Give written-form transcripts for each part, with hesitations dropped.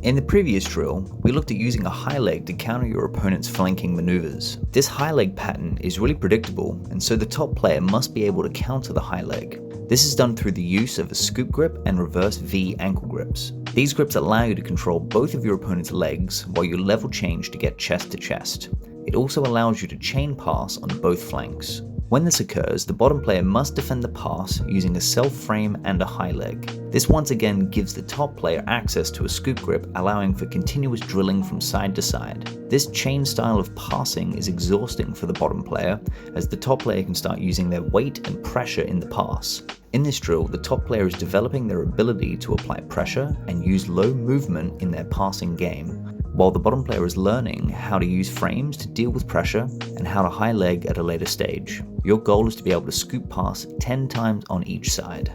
In the previous drill, we looked at using a high leg to counter your opponent's flanking maneuvers. This high leg pattern is really predictable, and so the top player must be able to counter the high leg. This is done through the use of a scoop grip and reverse V ankle grips. These grips allow you to control both of your opponent's legs while you level change to get chest to chest. It also allows you to chain pass on both flanks. When this occurs, the bottom player must defend the pass using a self frame and a high leg. This once again gives the top player access to a scoop grip, allowing for continuous drilling from side to side. This chain style of passing is exhausting for the bottom player, as the top player can start using their weight and pressure in the pass. In this drill, the top player is developing their ability to apply pressure and use low movement in their passing game, while the bottom player is learning how to use frames to deal with pressure and how to high leg at a later stage. Your goal is to be able to scoop pass 10 times on each side.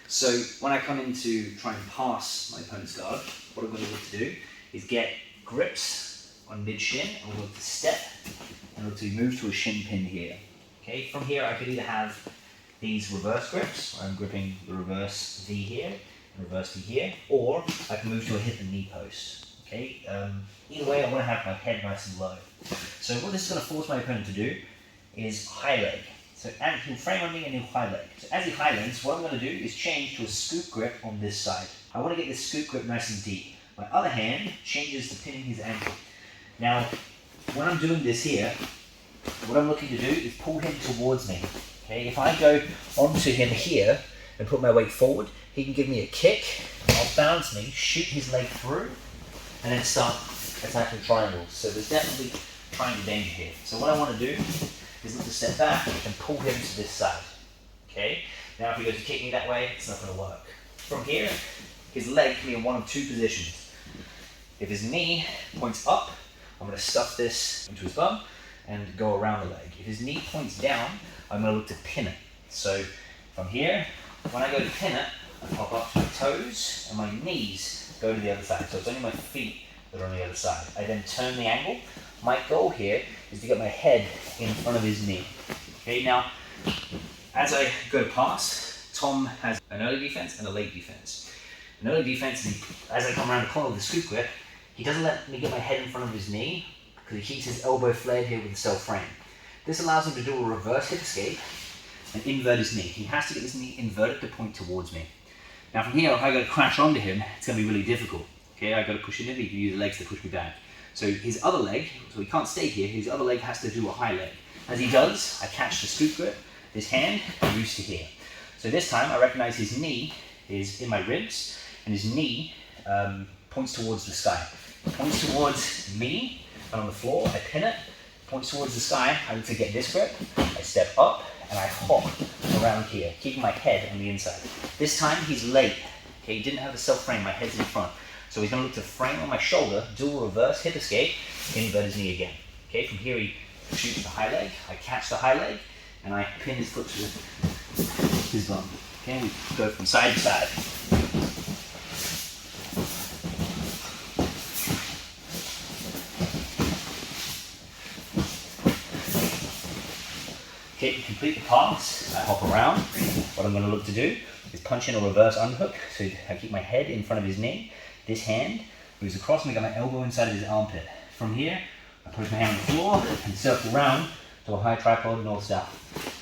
So when I come in to try and pass my opponent's guard, what I'm going to look to do is get grips on mid-shin, and we'll look to step and look to move to a shin pin here. Okay, from here I could either have these reverse grips, where I'm gripping the reverse V here and reverse V here, or I can move to a hip and knee post. Okay, either way I want to have my head nice and low. So what this is going to force my opponent to do is high leg. So and he'll frame on me and he'll high leg. So as he high legs, what I'm going to do is change to a scoop grip on this side. I want to get this scoop grip nice and deep. My other hand changes to pinning his ankle. Now, when I'm doing this here, what I'm looking to do is pull him towards me. Okay, if I go onto him here and put my weight forward, he can give me a kick, I'll bounce me, shoot his leg through, and then start attacking triangles. So there's definitely triangle danger here. So what I want to do is look to step back and pull him to this side. Okay? Now if he goes to kick me that way, it's not going to work. From here, his leg can be in one of two positions. If his knee points up, I'm going to stuff this into his bum and go around the leg. If his knee points down, I'm going to look to pin it. So from here, when I go to pin it, I pop up to my toes and my knees go to the other side. So it's only my feet that are on the other side. I then turn the angle. My goal here is to get my head in front of his knee. Okay, now, as I go to pass, Tom has an early defense and a late defense. An early defense, as I come around the corner with the scoop grip, he doesn't let me get my head in front of his knee because he keeps his elbow flared here with the self frame. This allows him to do a reverse hip escape and invert his knee. He has to get his knee inverted to point towards me. Now from here, if I go to crash onto him, it's going to be really difficult. Okay, I got to push him in, he can use the legs to push me back. So his other leg, so he can't stay here, his other leg has to do a high leg. As he does, I catch the scoop grip, his hand moves to here. So this time I recognize his knee is in my ribs, and his knee points towards the sky. It points towards me, and on the floor, I pin it, points towards the sky, I look to get this grip, I step up, and I hop around here, keeping my head on the inside. This time he's late, okay, he didn't have a self frame, my head's in front. So he's going to look to frame on my shoulder, do a reverse hip escape, invert his knee again. Okay, from here he shoots the high leg, I catch the high leg, and I pin his foot to his bum. Okay, we go from side to side. Okay, to complete the pass, I hop around. What I'm going to look to do is punch in a reverse underhook, so I keep my head in front of his knee. This hand moves across and I got my elbow inside of his armpit. From here, I push my hand on the floor and circle around to a high tripod north-south.